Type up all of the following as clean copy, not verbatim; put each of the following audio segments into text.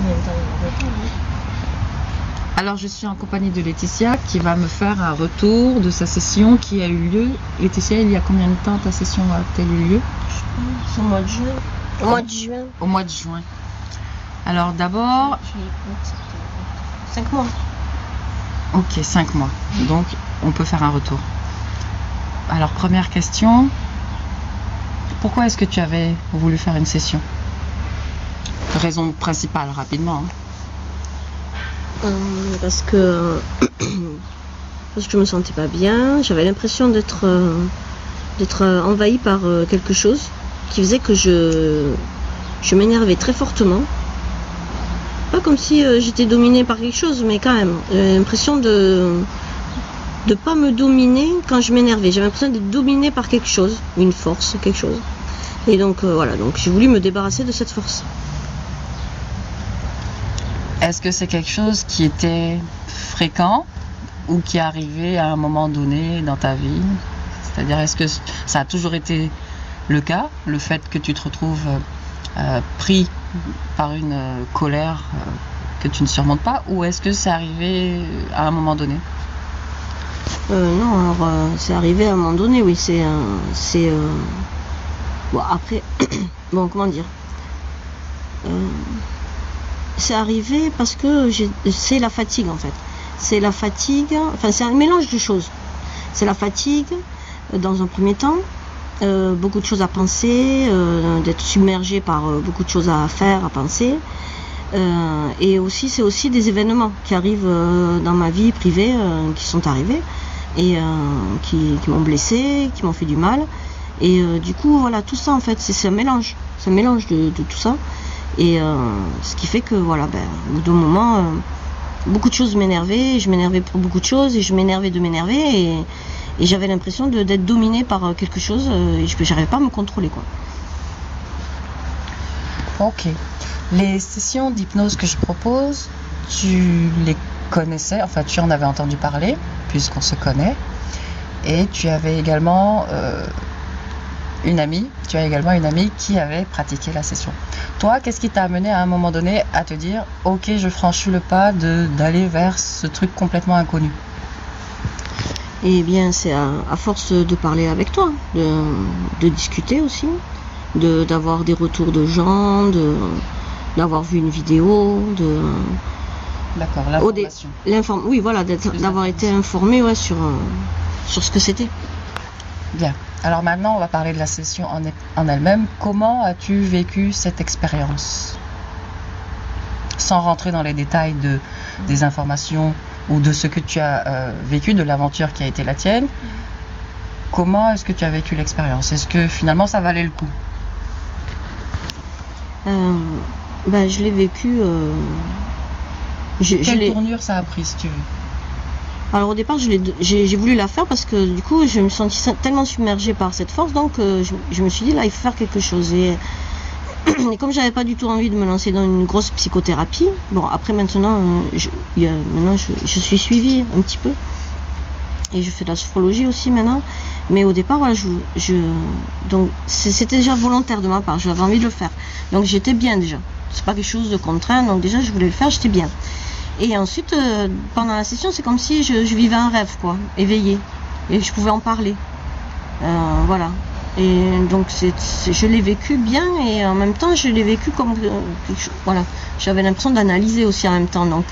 combien de temps il en retourne. Alors je suis en compagnie de Laetitia qui va me faire un retour de sa session qui a eu lieu. Laetitia, il y a combien de temps ta session a-t-elle eu lieu? Je pense au mois de juin. Au mois de juin. Au mois de juin. Alors d'abord... 5 mois. Ok, 5 mois. Donc on peut faire un retour. Alors première question. Pourquoi est-ce que tu avais voulu faire une session? Raison principale, rapidement. Parce que je me sentais pas bien. J'avais l'impression d'être envahie par quelque chose qui faisait que je m'énervais très fortement. Pas comme si j'étais dominée par quelque chose, mais quand même, j'avais l'impression de pas me dominer quand je m'énervais. J'avais l'impression d'être dominée par quelque chose, une force, quelque chose. Et donc voilà, donc j'ai voulu me débarrasser de cette force. Est-ce que c'est quelque chose qui était fréquent ou qui est arrivé à un moment donné dans ta vie? C'est-à-dire, est-ce que ça a toujours été le cas, le fait que tu te retrouves pris par une colère que tu ne surmontes pas, ou est-ce que c'est arrivé à un moment donné? Non, alors c'est arrivé à un moment donné, oui, bon, après, bon, comment dire, c'est arrivé parce que c'est la fatigue en fait. C'est la fatigue, enfin c'est un mélange de choses. C'est la fatigue dans un premier temps, beaucoup de choses à penser, d'être submergé par beaucoup de choses à faire, à penser. Et aussi c'est aussi des événements qui arrivent dans ma vie privée, qui sont arrivés et qui m'ont blessé, qui m'ont fait du mal. Et du coup voilà, tout ça en fait c'est un mélange de tout ça. Et ce qui fait que voilà, au bout d'un moment, beaucoup de choses m'énervaient, je m'énervais pour beaucoup de choses et je m'énervais de m'énerver et j'avais l'impression d'être dominée par quelque chose et je n'arrivais pas à me contrôler, quoi. Ok. Les sessions d'hypnose que je propose, tu les connaissais, enfin tu en avais entendu parler puisqu'on se connaît, et tu avais également une amie qui avait pratiqué la session. Toi, qu'est-ce qui t'a amené à un moment donné à te dire ok, je franchis le pas d'aller vers ce truc complètement inconnu? Eh bien, c'est à force de parler avec toi, de discuter aussi, d'avoir des retours de gens, d'avoir vu une vidéo, D'accord, l'information. Oui, voilà, d'avoir été informé, ouais, sur ce que c'était. Bien. Alors maintenant, on va parler de la session en elle-même. Comment as-tu vécu cette expérience? Sans rentrer dans les détails des informations ou de ce que tu as vécu, de l'aventure qui a été la tienne, comment est-ce que tu as vécu l'expérience? Est-ce que finalement ça valait le coup? Je l'ai vécu... Quelle tournure ça a pris, si tu veux? Alors au départ, j'ai voulu la faire parce que du coup, je me sentis tellement submergée par cette force, donc je me suis dit, là, il faut faire quelque chose. Et comme j'avais pas du tout envie de me lancer dans une grosse psychothérapie, bon, après maintenant, je suis suivie un petit peu. Et je fais de la sophrologie aussi maintenant. Mais au départ, voilà, donc c'était déjà volontaire de ma part, j'avais envie de le faire. Donc j'étais bien déjà. C'est pas quelque chose de contraint, donc déjà je voulais le faire, j'étais bien. Et ensuite, pendant la session, c'est comme si je vivais un rêve, quoi, éveillé. Et je pouvais en parler. Voilà. Et donc, je l'ai vécu bien et en même temps, je l'ai vécu comme quelque chose. Voilà. J'avais l'impression d'analyser aussi en même temps. Donc,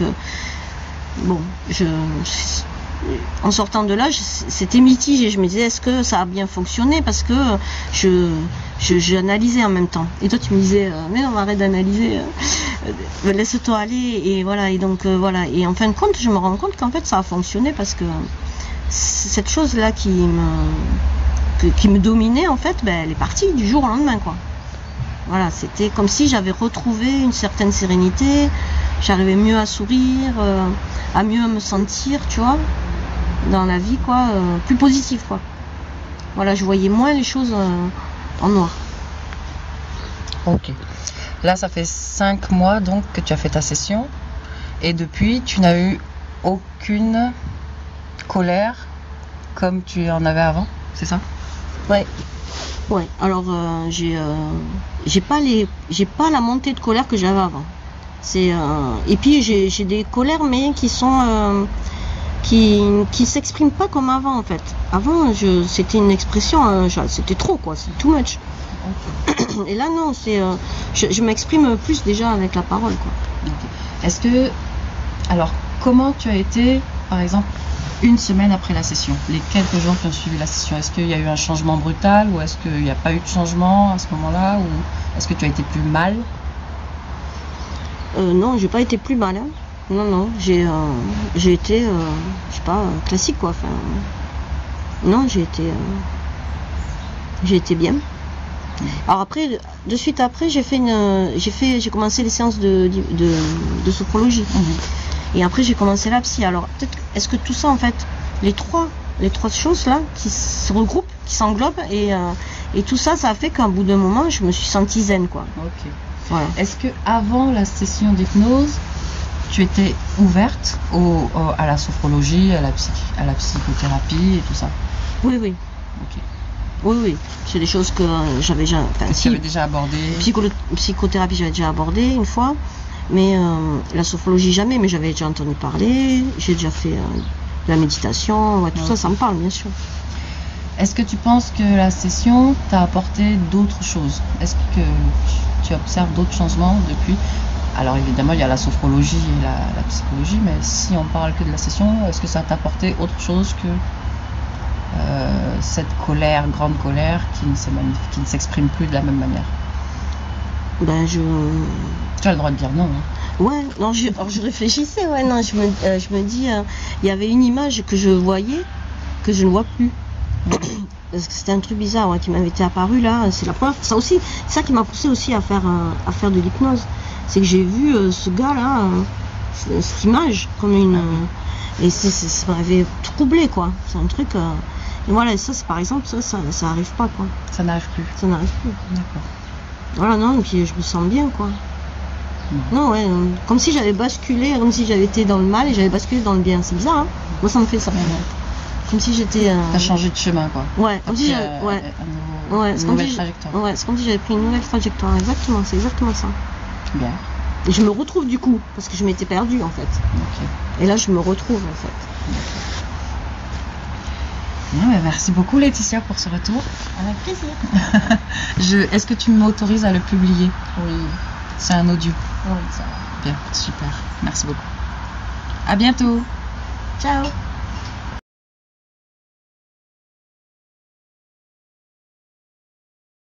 bon, en sortant de là, c'était mitigé. Je me disais, est-ce que ça a bien fonctionné? Parce que j'analysais en même temps. Et toi, tu me disais, mais on arrête d'analyser. Laisse-toi aller, et voilà, et donc voilà, et en fin de compte je me rends compte qu'en fait ça a fonctionné parce que cette chose là qui me dominait en fait, elle est partie du jour au lendemain, quoi. Voilà, c'était comme si j'avais retrouvé une certaine sérénité, j'arrivais mieux à sourire, à mieux me sentir, tu vois, dans la vie, quoi, plus positive, quoi. Voilà, je voyais moins les choses en noir. Ok. Là, ça fait 5 mois donc que tu as fait ta session et depuis, tu n'as eu aucune colère comme tu en avais avant, c'est ça? Ouais. Alors j'ai pas la montée de colère que j'avais avant. Et puis j'ai des colères, mais qui sont qui s'expriment pas comme avant en fait. Avant, c'était une expression, c'était trop quoi, c'est too much. Et là non, je m'exprime plus déjà avec la parole quoi. Okay. Est-ce que, alors, comment tu as été, par exemple, une semaine après la session, les quelques jours qui ont suivi la session, est-ce qu'il y a eu un changement brutal ou est-ce qu'il n'y a pas eu de changement à ce moment-là, ou est-ce que tu as été plus mal? Non, j'ai pas été plus mal. Hein. Non, j'ai été, je sais pas, classique quoi. Enfin, non, j'ai été bien. Alors après, de suite après, j'ai commencé les séances de sophrologie. Et après, j'ai commencé la psy. Alors peut-être, est-ce que tout ça en fait, les trois choses là qui se regroupent, qui s'englobent et tout ça, ça a fait qu'à bout d'un moment, je me suis sentie zen quoi. Ok. Voilà. Est-ce que avant la session d'hypnose, tu étais ouverte à la sophrologie, à la psychothérapie et tout ça? Oui. Ok. Oui. C'est des choses que j'avais déjà. Tu avais déjà abordé. Psychothérapie, j'avais déjà abordé une fois, mais la sophrologie jamais. Mais j'avais déjà entendu parler. J'ai déjà fait de la méditation. Ouais, tout ça me parle bien sûr. Est-ce que tu penses que la session t'a apporté d'autres choses? Est-ce que tu observes d'autres changements depuis? Alors évidemment, il y a la sophrologie et la psychologie, mais si on parle que de la session, est-ce que ça t'a apporté autre chose que cette colère, grande colère, qui ne s'exprime plus de la même manière? Ben Tu as le droit de dire non. Hein. Ouais, non, je réfléchissais, ouais, non, je me dis, il y avait une image que je voyais, que je ne vois plus. Parce que c'était un truc bizarre qui m'avait été apparu là, c'est la première. Ça aussi, ça qui m'a poussé aussi à faire de l'hypnose. C'est que j'ai vu ce gars là, cette image comme une. Et ça m'avait troublé quoi. C'est un truc. Et voilà, ça c'est par exemple, ça arrive pas quoi. Ça n'arrive plus. Ça n'arrive plus. D'accord. Voilà, non, et puis je me sens bien quoi. Non, ouais, comme si j'avais basculé, comme si j'avais été dans le mal et j'avais basculé dans le bien. C'est bizarre, hein. Moi ça me fait ça. Comme si j'étais. T'as changé de chemin quoi. Ouais, comme si j'avais. Une nouvelle trajectoire. Ouais, c'est comme si j'avais pris une nouvelle trajectoire. Exactement, c'est exactement ça. Bien. Et je me retrouve du coup, parce que je m'étais perdue en fait. Ok. Et là je me retrouve en fait. Bien, merci beaucoup Laetitia pour ce retour. Avec plaisir. Est-ce que tu m'autorises à le publier? Oui. C'est un audio. Oui, ça va. Bien, super. Merci beaucoup. À bientôt. Ciao.